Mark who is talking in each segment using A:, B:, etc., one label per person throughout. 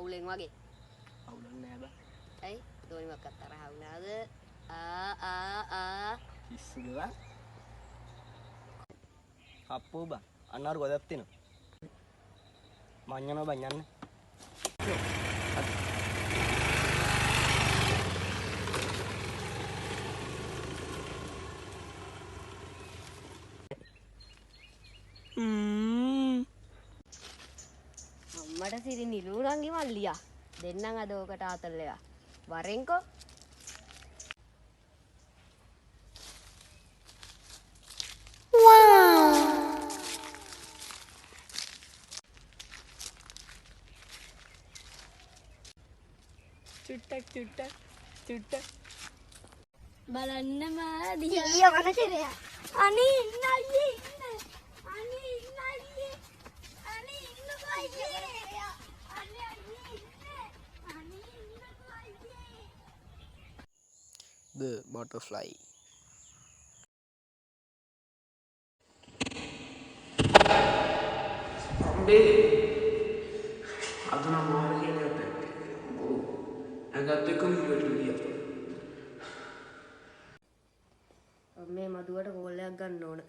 A: අවුලෙන් වගේ.
B: අවුලක් නෑ බා.
A: ඇයි? දෝනි මොකක් තරහ වුණාද?
B: පිස්සුද බා? අප්පෝ බා. අන්නාර ගොඩක් තියෙනවා. මං යනවා බං යන්න.
A: අම්මට සිරි නිලුණන්ගේ මල්ලියා. දෙන්නම් අද ඕකට ආතල් එක. වරෙන්කෝ.
C: චුට්ටක්
D: බලන්න මාදී ඊය වනචරය අනේ ඉන්න අයියේ ඉන්න අනේ ඉන්න අයියේ අනේ ඉන්නකෝ අයියේ අනේ අයියේ ඉන්න අනේ ඉන්නකෝ අයියේ
B: The butterfly.
E: අම්බේ අද නම් මාර කියන්නේ නැත්තේ. ඔව්. ඇඟත් එක්කම ඉවරට ගියා.
A: මේ මදුවට කෝල් එකක් ගන්න ඕන.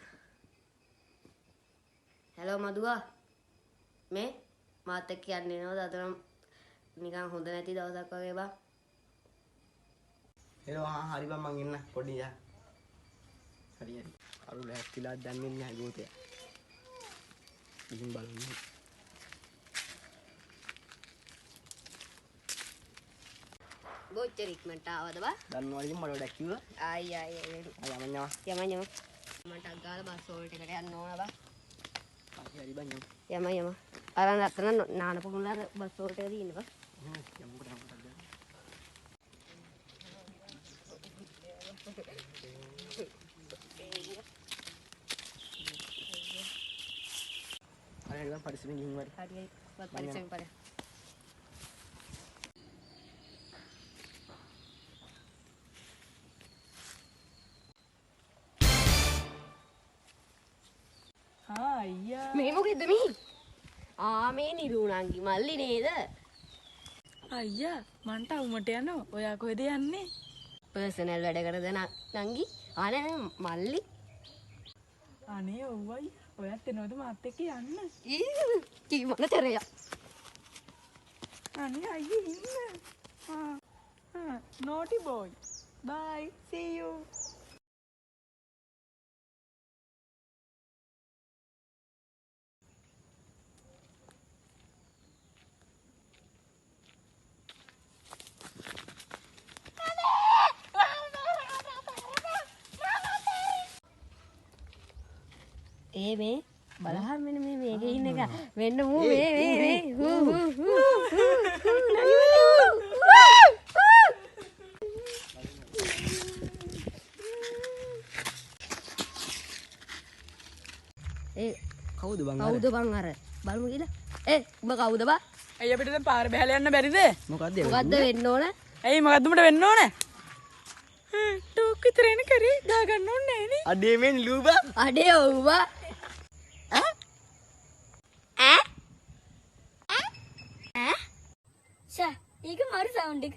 A: හැලෝ මදුවා. මේ මාත් එක්ක යන්නේ නේද? අද නම් නිකන් හොඳ නැති දවසක් වගේ බා.
B: එනවා හරි බං මං එන්න පොඩි යා. හරි. අරු ලෑස්තිලා දැන් ඉන්නේ නැහැ ගෝතේ. ඉතින් බලන්න.
A: බොච්චර ඉක්මනට ආවද බා?
B: දන්නවා ඉතින් මට වැඩක් කිව්වා.
A: ආයි යම. මට අගාල බස් වලට එකට යන්න ඕන බා.
B: හරි බං
A: යම. අරන් අතන නාන පොකුණලා බස් වලට දින්න බා.
B: හරි බං පරිස්සමෙන් ගිහින් වරි.
A: හරි බස් පරිස්සමෙන් පර.
C: අයියා
A: මේ මොකෙද මේ? මේ නිරුණන්ගේ මල්ලි නේද?
C: අයියා මන්ට අවුමට යනවා. ඔයා කොහෙද යන්නේ?
A: පර්සනල් වැඩ කරද නංගි? ආනේ මල්ලි.
C: අනේ ඔව්වයි. ඔයත් එනවද මාත් එක්ක යන්න?
A: කී මොනතරය?
C: අනේ අයියේ ඉන්න. naughty boy. Bye. See you.
A: මේ බලහන් මෙන්න මේ මේකේ ඉන්න එක වෙන්න මූ මේ
B: කවුද බං
A: අර බලමු කියලා උඹ කවුද බා
C: අයියා පිට දැන් පාර බහැලා යන්න බැරිද?
B: මොකද්ද
A: වෙන්න ඕන
C: ඇයි මොකද්ද උඹට වෙන්න ඕනේ? ටෝක් විතර එන කරේ දා ගන්න ඕනේ නෑනේ.
B: අඩේ මෙන් ලූබා
A: අඩේ ඔව්වා
D: ෂා ඒක මාරු සවුන්ඩ් එක